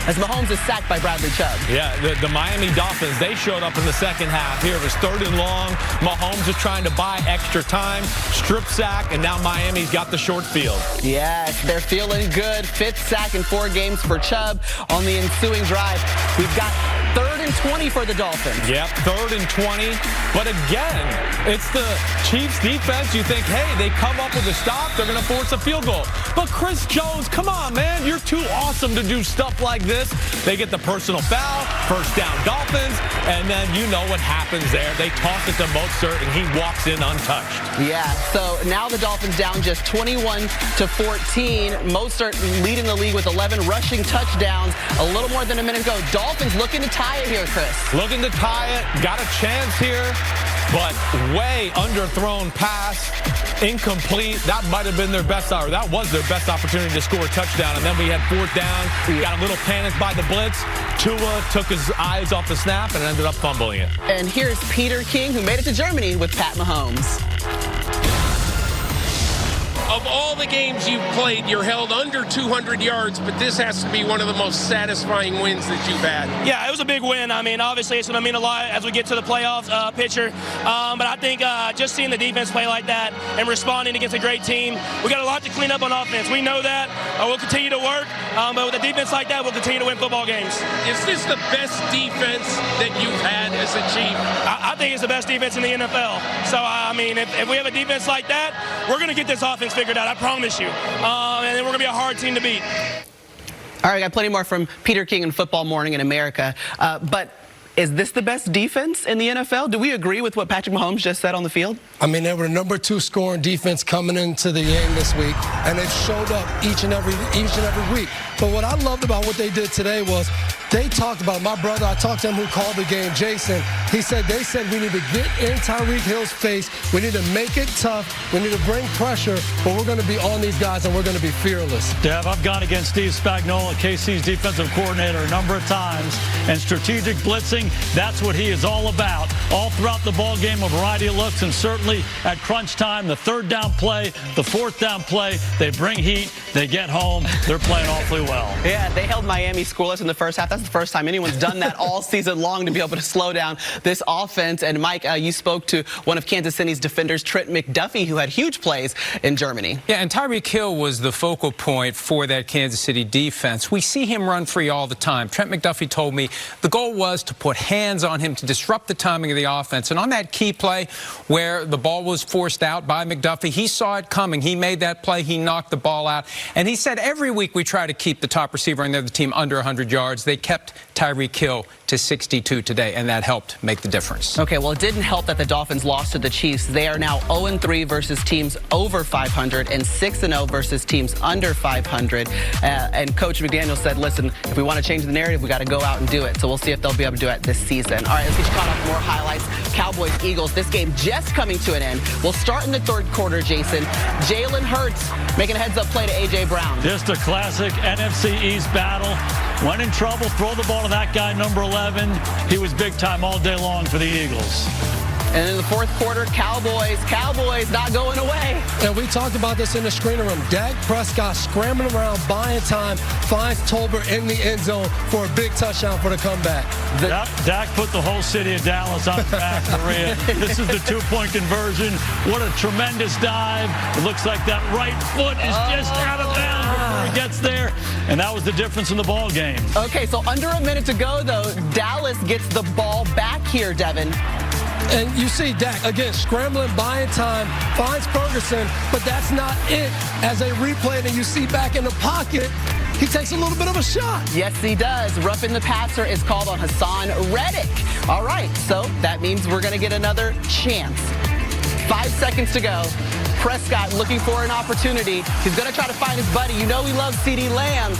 as Mahomes is sacked by Bradley Chubb. Yeah, the Miami Dolphins, they showed up in the second half. Here it was 3rd and long. Mahomes is trying to buy extra time, strip sack, and now Miami's got the short field. Yes, they're feeling good. 5th sack in 4 games for Chubb. On the ensuing drive, we've got 3rd and 20 for the Dolphins. Yep, 3rd and 20. But again, it's the Chiefs defense. You think, hey, they come up with a stop, they're going to force a field goal. But Chris Jones, come on, man. You're too awesome to do stuff like this. They get the personal foul, 1st down Dolphins, and then you know what happens there. They toss it to Mostert, and he walks in untouched. Yeah, so now the Dolphins down just 21-14. Mostert leading the league with 11 rushing touchdowns. A little more than a minute ago. Dolphins looking to tie it here, Chris. Looking to tie it. Got a chance here, but way underthrown pass. Incomplete. That might have been their best hour. That was their best opportunity to score a touchdown. And then we had 4th down. We got a little panic by the blitz. Tua took his eyes off the snap and ended up fumbling it. And here's Peter King, who made it to Germany with Pat Mahomes. Of all the games you've played, you're held under 200 yards, but this has to be one of the most satisfying wins that you've had. Yeah, it was a big win. Obviously, it's going to mean a lot as we get to the playoffs picture. But I think just seeing the defense play like that and responding against a great team, we got a lot to clean up on offense. We know that. We'll continue to work. But with a defense like that, we'll continue to win football games. Is this the best defense that you've had as a Chief? I think it's the best defense in the NFL. So, if we have a defense like that, we're going to get this offense figured out, I promise you. And then we're going to be a hard team to beat. All right, got plenty more from Peter King in Football Morning in America. But is this the best defense in the NFL? Do we agree with what Patrick Mahomes just said on the field? They were the number 2 scoring defense coming into the game this week, and they've showed up each and every week. But what I loved about what they did today was they talked about, my brother, I talked to him who called the game, Jason. They said we need to get in Tyreek Hill's face. We need to make it tough. We need to bring pressure, but we're going to be on these guys and we're going to be fearless. Deb, I've gone against Steve Spagnuolo, KC's defensive coordinator, a number of times, and strategic blitzing, that's what he is all about. All throughout the ball game, a variety of looks, and certainly at crunch time, the 3rd down play, the 4th down play, they bring heat, they get home, they're playing awfully well. Yeah, they held Miami scoreless in the first half. That's the first time anyone's done that all season long, to be able to slow down this offense. And Mike, you spoke to one of Kansas City's defenders, Trent McDuffie, who had huge plays in Germany. Yeah, and Tyreek Hill was the focal point for that Kansas City defense. We see him run free all the time. Trent McDuffie told me the goal was to put hands on him to disrupt the timing of the offense. And on that key play where the ball was forced out by McDuffie, he saw it coming. He made that play. He knocked the ball out. And he said every week we try to keep the top receiver on the other team under 100 yards. They kept Tyreek Hill to 62 today, and that helped make the difference. Okay, well, it didn't help that the Dolphins lost to the Chiefs. They are now 0-3 versus teams over 500 and 6-0 versus teams under 500. And Coach McDaniel said, listen, if we want to change the narrative, we got to go out and do it. So we'll see if they'll be able to do it this season. All right, let's get you caught up with more highlights. Cowboys-Eagles, this game just coming to an end. We'll start in the 3rd quarter, Jason. Jalen Hurts making a heads-up play to A.J. Brown. Just a classic NFC East battle. When in trouble, throw the ball to that guy, number 11. He was big time all day long for the Eagles. And in the fourth quarter, Cowboys not going away. And we talked about this in the screening room. Dak Prescott scrambling around, buying time, finds Tolbert in the end zone for a big touchdown for the comeback. Dak put the whole city of Dallas on his back, Maria. This is the two-point conversion. What a tremendous dive. It looks like that right foot is just out of bounds before he gets there. And that was the difference in the ball game. Okay, so under a minute to go, though, Dallas gets the ball back here, Devin. And you see Dak, again, scrambling, buying time, finds Ferguson, but that's not it. As they replay it and you see back in the pocket, he takes a little bit of a shot. Yes, he does. Roughing the passer is called on Hassan Reddick. All right, so that means we're going to get another chance. 5 seconds to go. Prescott looking for an opportunity. He's going to try to find his buddy. You know he loves CeeDee Lamb.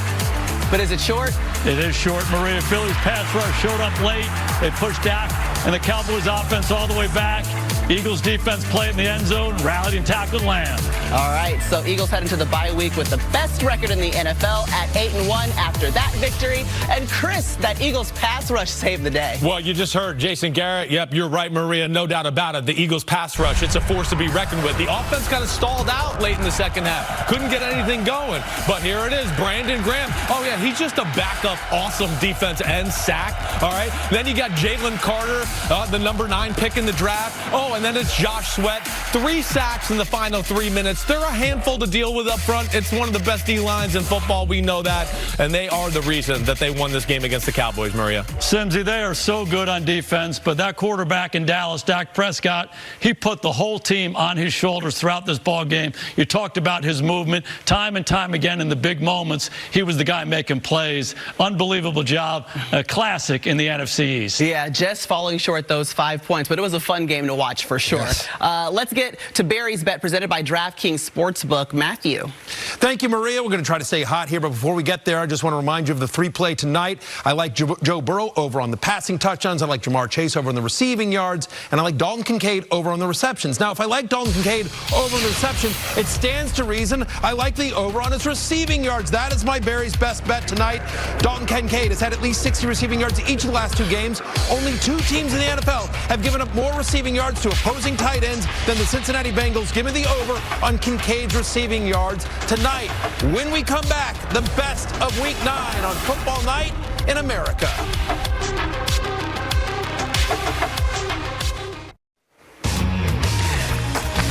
But is it short? It is short, Maria. Philly's pass rush showed up late. They pushed Dak and the Cowboys offense all the way back. Eagles defense played in the end zone, rallied and tackled Lamb. All right, so Eagles head into the bye week with the best record in the NFL at 8-1 after that victory. And Chris, that Eagles pass rush saved the day. Well, you just heard Jason Garrett. Yep, you're right, Maria. No doubt about it. The Eagles pass rush, it's a force to be reckoned with. The offense kind of stalled out late in the second half. Couldn't get anything going. But here it is, Brandon Graham. Oh, yeah, he's just a backup, awesome defense and sack. All right, then you got Jalen Carter, the number 9 pick in the draft. Oh, and then it's Josh Sweat. 3 sacks in the final 3 minutes. They're a handful to deal with up front. It's one of the best D-lines in football. We know that. And they are the reason that they won this game against the Cowboys, Maria. Simsy, they are so good on defense, but that quarterback in Dallas, Dak Prescott, he put the whole team on his shoulders throughout this ball game. You talked about his movement time and time again in the big moments. He was the guy making plays. Unbelievable job. A classic in the NFC East. Yeah, just falling short those 5 points, but it was a fun game to watch for sure. Yes. Let's get to Barry's bet presented by DraftKings Sportsbook. Matthew. Thank you, Maria. We're going to try to stay hot here, but before we get there, I just want to remind you of the 3-play tonight. I like Joe Burrow over on the passing touchdowns. I like Jamar Chase over on the receiving yards, and I like Dalton Kincaid over on the receptions. Now, if I like Dalton Kincaid over on the reception, it stands to reason I like the over on his receiving yards. That is my Barry's best bet tonight. Dalton Kincaid has had at least 60 receiving yards each of the last 2 games. Only 2 teams in the NFL have given up more receiving yards to opposing tight ends than the Cincinnati Bengals. Give me the over on Kincaid's receiving yards tonight. When we come back, the best of Week 9 on Football Night in America.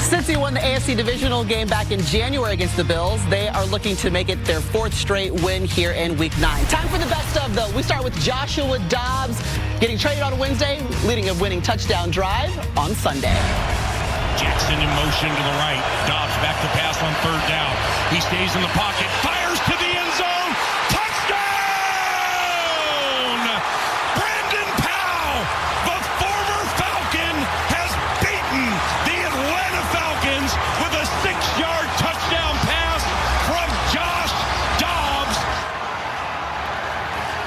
Cincy won the AFC divisional game back in January against the Bills. They are looking to make it their 4th straight win here in Week 9. Time for the best of, though. We start with Joshua Dobbs getting traded on Wednesday, leading a winning touchdown drive on Sunday. Jackson in motion to the right. Dobbs back to pass on 3rd down. He stays in the pocket, fires to the end zone. Touchdown! Brandon Powell, the former Falcon, has beaten the Atlanta Falcons with a 6-yard touchdown pass from Josh Dobbs.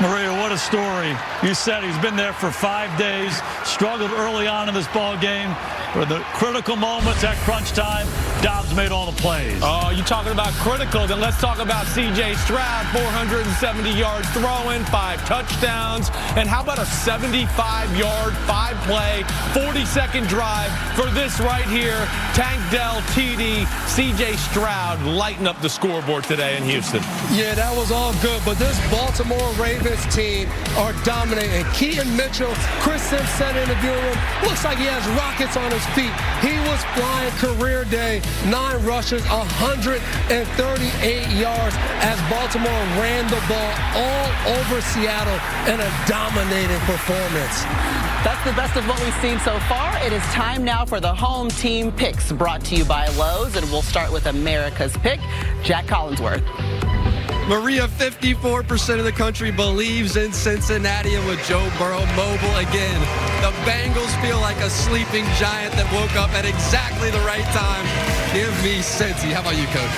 Maria, what a story. You said he's been there for 5 days, struggled early on in this ball game. For the critical moments at crunch time, Dobbs made all the plays. Oh, you talking about critical? Then let's talk about C.J. Stroud, 470 yards throwing, 5 touchdowns. And how about a 75-yard, 5-play, 40-second drive for this right here? Tank Dell, TD, C.J. Stroud lighting up the scoreboard today in Houston. Yeah, that was all good, but this Baltimore Ravens team are dominating. Keaton Mitchell, Chris Simpson in the viewing room, looks like he has rockets on his feet. He was flying career day, 9 rushes, 138 yards as Baltimore ran the ball all over Seattle in a dominating performance. That's the best of what we've seen so far. It is time now for the home team picks, brought to you by Lowe's, and we'll start with America's pick, Jack Collinsworth. Maria, 54% of the country believes in Cincinnati, and with Joe Burrow mobile again, the Bengals feel like a sleeping giant that woke up at exactly the right time. Give me Cincy. How about you, Coach?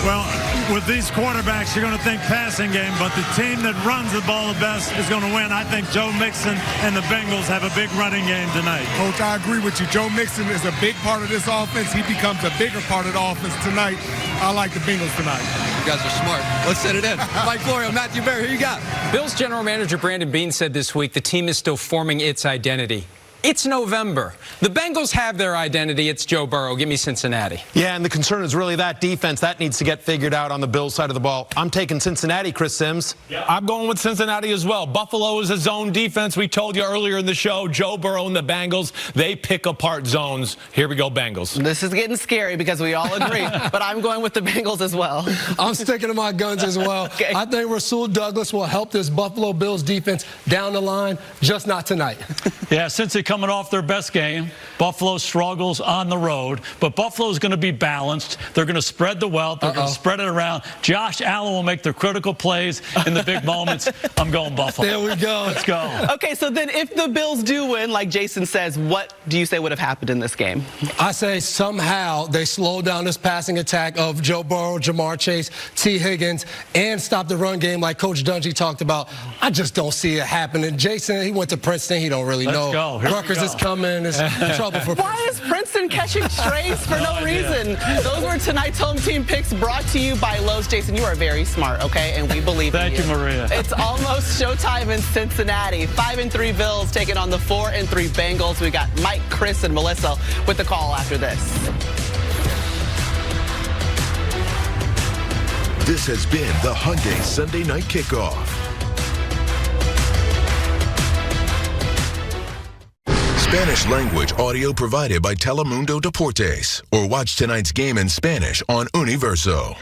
Well, with these quarterbacks, you're going to think passing game, but the team that runs the ball the best is going to win. I think Joe Mixon and the Bengals have a big running game tonight. Coach, I agree with you. Joe Mixon is a big part of this offense. He becomes a bigger part of the offense tonight. I like the Bengals tonight. You guys are smart. Let's set it in. Mike Florio, Matthew Berry, who you got? Bills general manager Brandon Beane said this week the team is still forming its identity. It's November. The Bengals have their identity. It's Joe Burrow. Give me Cincinnati. Yeah, and the concern is really that defense. That needs to get figured out on the Bills side of the ball. I'm taking Cincinnati, Chris Sims. Yeah, I'm going with Cincinnati as well. Buffalo is a zone defense. We told you earlier in the show, Joe Burrow and the Bengals, they pick apart zones. Here we go, Bengals. This is getting scary because we all agree, but I'm going with the Bengals as well. I'm sticking to my guns as well. Okay. I think Rasul Douglas will help this Buffalo Bills defense down the line, just not tonight. Yeah, since they're coming off their best game, Buffalo struggles on the road, but Buffalo's going to be balanced. They're going to spread the wealth. They're going to spread it around. Josh Allen will make the critical plays in the big moments. I'm going Buffalo. There we go. Let's go. Okay, so then if the Bills do win, like Jason says, what do you say would have happened in this game? I say somehow they slow down this passing attack of Joe Burrow, Jamar Chase, T. Higgins, and stop the run game like Coach Dungy talked about. I just don't see it happening. Jason, he went to Princeton. He don't really know. Go. Rutgers is coming. It's trouble for Why is Princeton catching strays for no reason? Those were tonight's home team picks brought to you by Lowe's. Jason, you are very smart, okay? And we believe in you. Thank you, Maria. It's almost showtime in Cincinnati. 5-3 Bills taking on the 4-3 Bengals. We got Mike, Chris, and Melissa with the call after this. This has been the Hyundai Sunday Night Kickoff. Spanish language audio provided by Telemundo Deportes. Or watch tonight's game in Spanish on Universo.